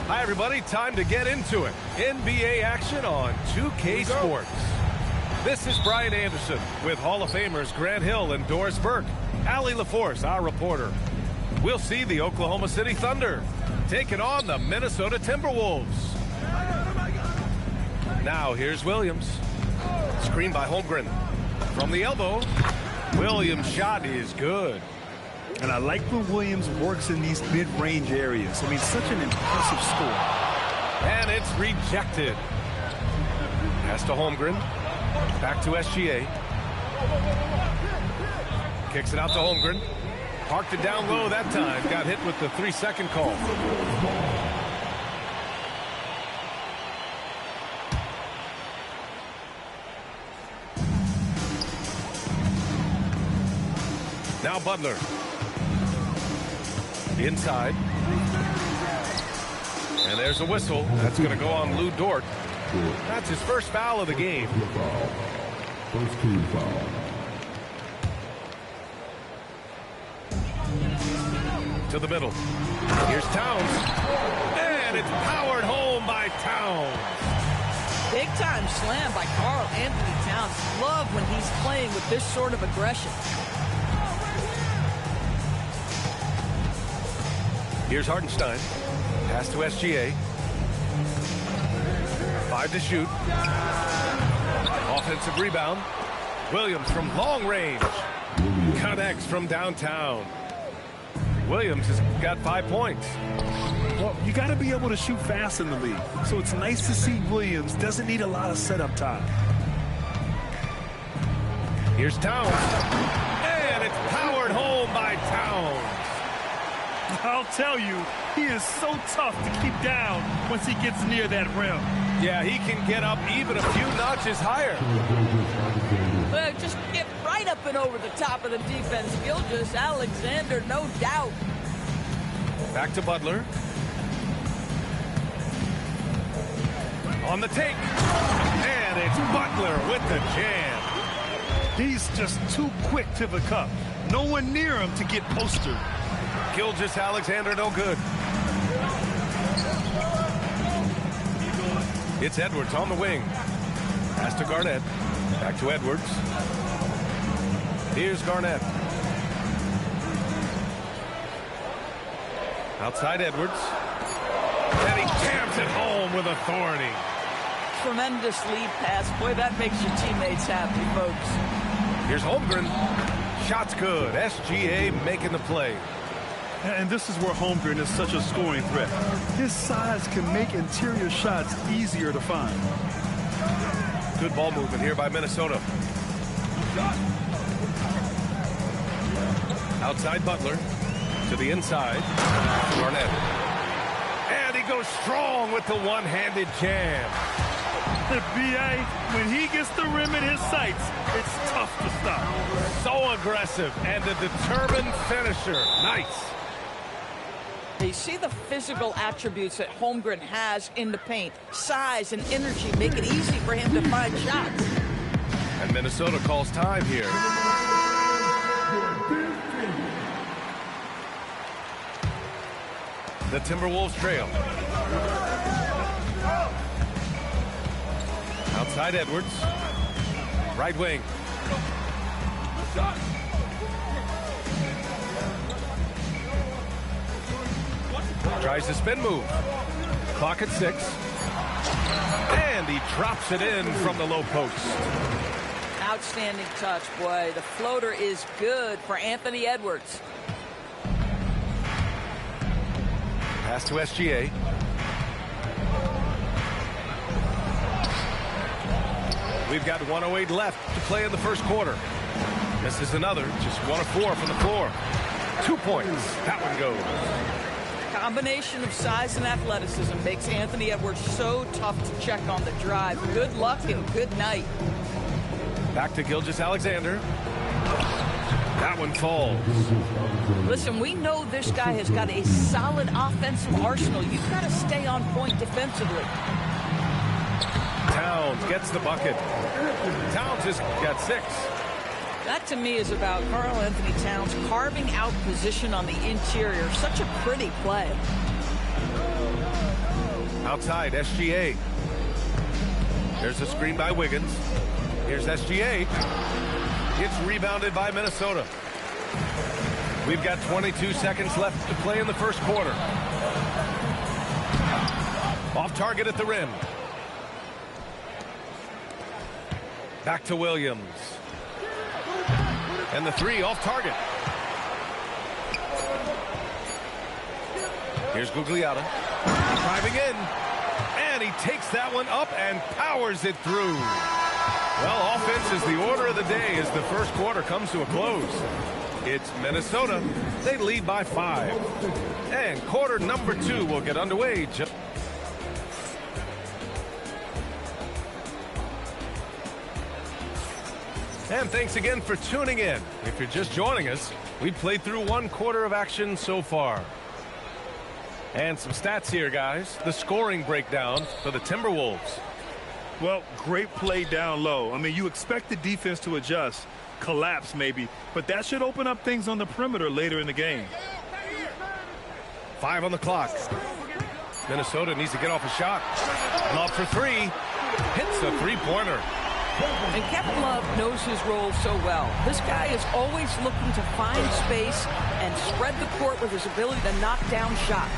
Hi, everybody. Time to get into it. NBA action on 2K Sports. This is Brian Anderson with Hall of Famers Grant Hill and Doris Burke. Allie LaForce, our reporter. We'll see the Oklahoma City Thunder taking on the Minnesota Timberwolves. Now, here's Williams. Screen by Holmgren. From the elbow, Williams' shot is good. And I like when Williams works in these mid-range areas. I mean, such an impressive score. And it's rejected. Pass to Holmgren. Back to SGA. Kicks it out to Holmgren. Parked it down low that time. Got hit with the 3-second call. Now Butler. Inside. And there's a whistle. That's going to go on Lou Dort. That's his first foul of the game. First team foul. To the middle. Here's Towns. And it's powered home by Towns. Big time slam by Karl Anthony Towns. Love when he's playing with this sort of aggression. Here's Hartenstein. Pass to SGA. 5 to shoot. Offensive rebound. Williams from long range. Connects from downtown. Williams has got 5 points. Well, you got to be able to shoot fast in the league. So it's nice to see Williams doesn't need a lot of setup time. Here's Towns. And it's powered home by Towns. I'll tell you, he is so tough to keep down once he gets near that rim. Yeah, he can get up even a few notches higher. Well, just get right up and over the top of the defense. Gilgeous-Alexander, no doubt. Back to Butler. On the take. And it's Butler with the jam. He's just too quick to the cup. No one near him to get postered. Gilgeous-Alexander, no good. It's Edwards on the wing. Pass to Garnett. Back to Edwards. Here's Garnett. Outside Edwards. And he jams it home with authority. Tremendous lead pass. Boy, that makes your teammates happy, folks. Here's Holmgren. Shot's good. SGA making the play. And this is where Holmgren is such a scoring threat. His size can make interior shots easier to find. Good ball movement here by Minnesota. Outside Butler. To the inside. Garnett. And he goes strong with the one-handed jam. The B.A., when he gets the rim in his sights, it's tough to stop. So aggressive and a determined finisher. Nice. You see the physical attributes that Holmgren has in the paint. Size and energy make it easy for him to find shots. And Minnesota calls time here. The Timberwolves trail. Outside Edwards. Right wing. Tries the spin move. Clock at 6. And he drops it in from the low post. Outstanding touch, boy. The floater is good for Anthony Edwards. Pass to SGA. We've got 1:08 left to play in the first quarter. This is another, just 1 of 4 from the floor. 2 points. That one goes. Combination of size and athleticism makes Anthony Edwards so tough to check on the drive. Good luck and good night. Back to Gilgeous-Alexander. That one falls. Listen, we know this guy has got a solid offensive arsenal. You've got to stay on point defensively. Towns gets the bucket. Towns has got 6. That, to me, is about Karl Anthony Towns carving out position on the interior. Such a pretty play. Outside, SGA. There's a screen by Wiggins. Here's SGA. It's rebounded by Minnesota. We've got 22 seconds left to play in the first quarter. Off target at the rim. Back to Williams. And the three off target. Here's Gugliotta. Driving in. And he takes that one up and powers it through. Well, offense is the order of the day as the first quarter comes to a close. It's Minnesota. They lead by 5. And quarter number 2 will get underway. And thanks again for tuning in. If you're just joining us, we've played through 1 quarter of action so far. And some stats here, guys. The scoring breakdown for the Timberwolves. Well, great play down low. I mean, you expect the defense to adjust, collapse maybe, but that should open up things on the perimeter later in the game. 5 on the clock. Minnesota needs to get off a shot. Love for 3. Hits a three-pointer. And Kevin Love knows his role so well. This guy is always looking to find space and spread the court with his ability to knock down shots.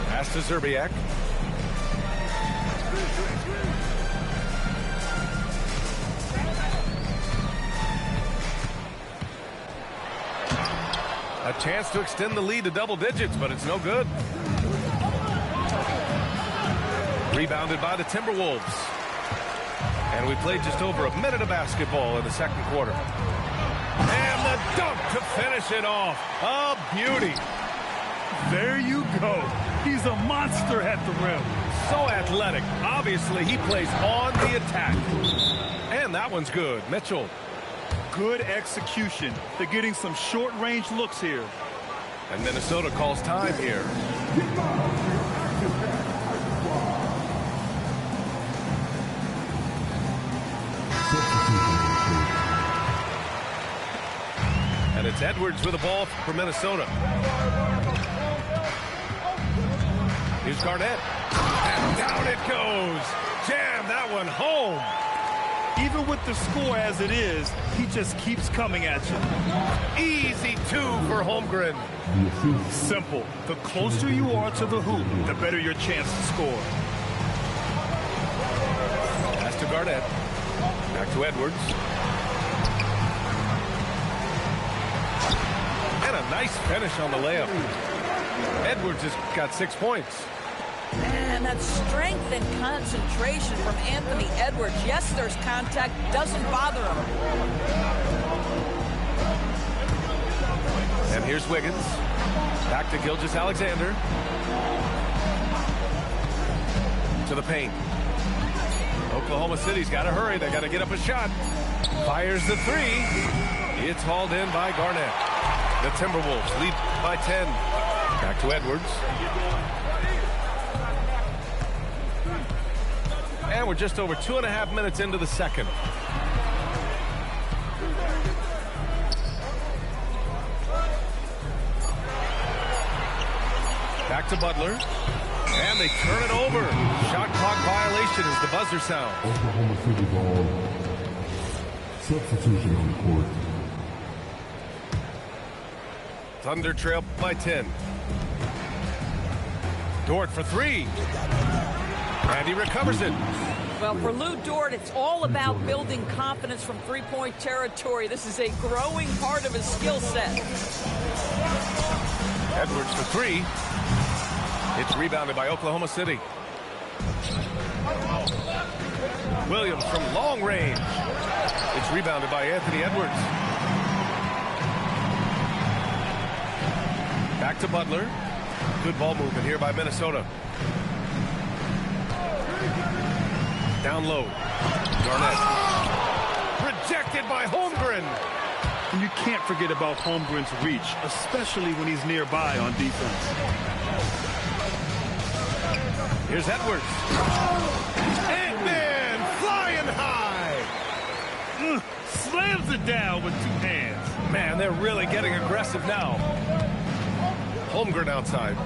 Pass to Zerbiak. A chance to extend the lead to double digits, but it's no good. Rebounded by the Timberwolves. And we played just over a minute of basketball in the second quarter. And the dunk to finish it off. A beauty. There you go. He's a monster at the rim. So athletic. Obviously, he plays on the attack. And that one's good. Mitchell. Good execution. They're getting some short-range looks here. And Minnesota calls time here. And it's Edwards with the ball for Minnesota. Here's Garnett. And down it goes. Jam that one home. Even with the score as it is, he just keeps coming at you. Easy 2 for Holmgren. Simple. The closer you are to the hoop, the better your chance to score. Pass to Garnett. Back to Edwards. And a nice finish on the layup. Edwards has got 6 points. And that strength and concentration from Anthony Edwards. Yes, there's contact. Doesn't bother him. And here's Wiggins. Back to Gilgeous-Alexander. To the paint. Oklahoma City's got to hurry. They got to get up a shot. Fires the 3. It's hauled in by Garnett. The Timberwolves lead by 10. Back to Edwards. And we're just over 2.5 minutes into the second. Back to Butler. And they turn it over. Shot clock violation as the buzzer sounds. Oklahoma City ball. Substitution on the court. Thunder trail by 10. Dort for 3. And he recovers it. Well, for Lou Dort, it's all about building confidence from three-point territory. This is a growing part of his skill set. Edwards for 3. It's rebounded by Oklahoma City. Williams from long range. It's rebounded by Anthony Edwards. Back to Butler. Good ball movement here by Minnesota. Down low. Garnett. Rejected by Holmgren. And you can't forget about Holmgren's reach, especially when he's nearby on defense. Here's Edwards. Ant-Man flying high. Slams it down with 2 hands. Man, they're really getting aggressive now. Holmgren outside.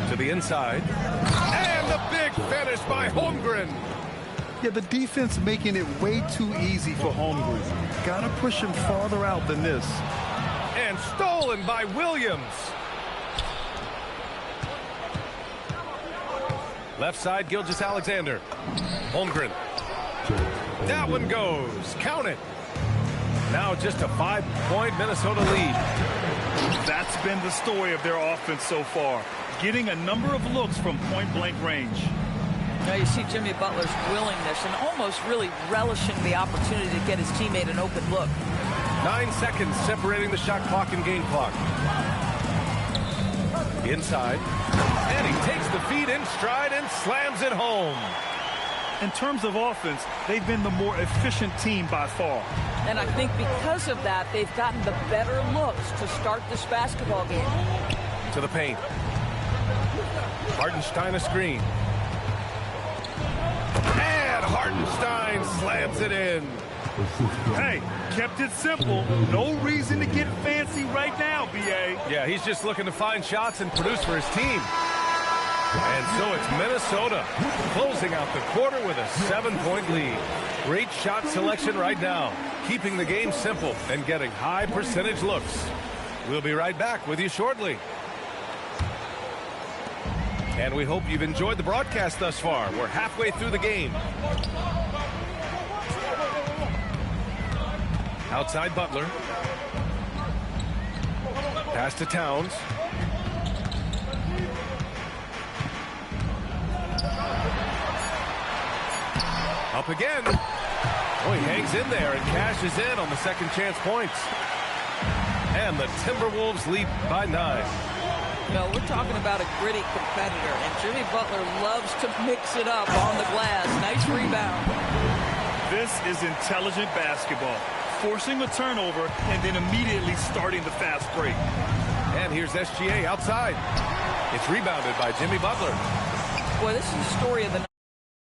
To the inside. And the big finish by Holmgren. Yeah, the defense making it way too easy for Holmgren. Got to push him farther out than this. And stolen by Williams. Left side, Gilgeous-Alexander. Holmgren. That one goes. Count it. Now just a 5-point Minnesota lead. That's been the story of their offense so far. Getting a number of looks from point-blank range. Now you see Jimmy Butler's willingness and almost really relishing the opportunity to get his teammate an open look. 9 seconds separating the shot clock and game clock. Inside. And he takes the feed in stride and slams it home. In terms of offense, they've been the more efficient team by far. And I think because of that, they've gotten the better looks to start this basketball game. To the paint. Hartenstein a screen. And Hartenstein slams it in. Hey, kept it simple. No reason to get fancy right now, B.A. Yeah, he's just looking to find shots and produce for his team. And so it's Minnesota closing out the quarter with a 7-point lead. Great shot selection right now, keeping the game simple and getting high percentage looks. We'll be right back with you shortly. And we hope you've enjoyed the broadcast thus far. We're halfway through the game. Outside Butler. Pass to Towns. Up again. Oh, he hangs in there and cashes in on the second chance points. And the Timberwolves lead by 9. No, we're talking about a gritty competitor, and Jimmy Butler loves to mix it up on the glass. Nice rebound. This is intelligent basketball. Forcing a turnover and then immediately starting the fast break. And here's SGA outside. It's rebounded by Jimmy Butler. Boy, this is the story of the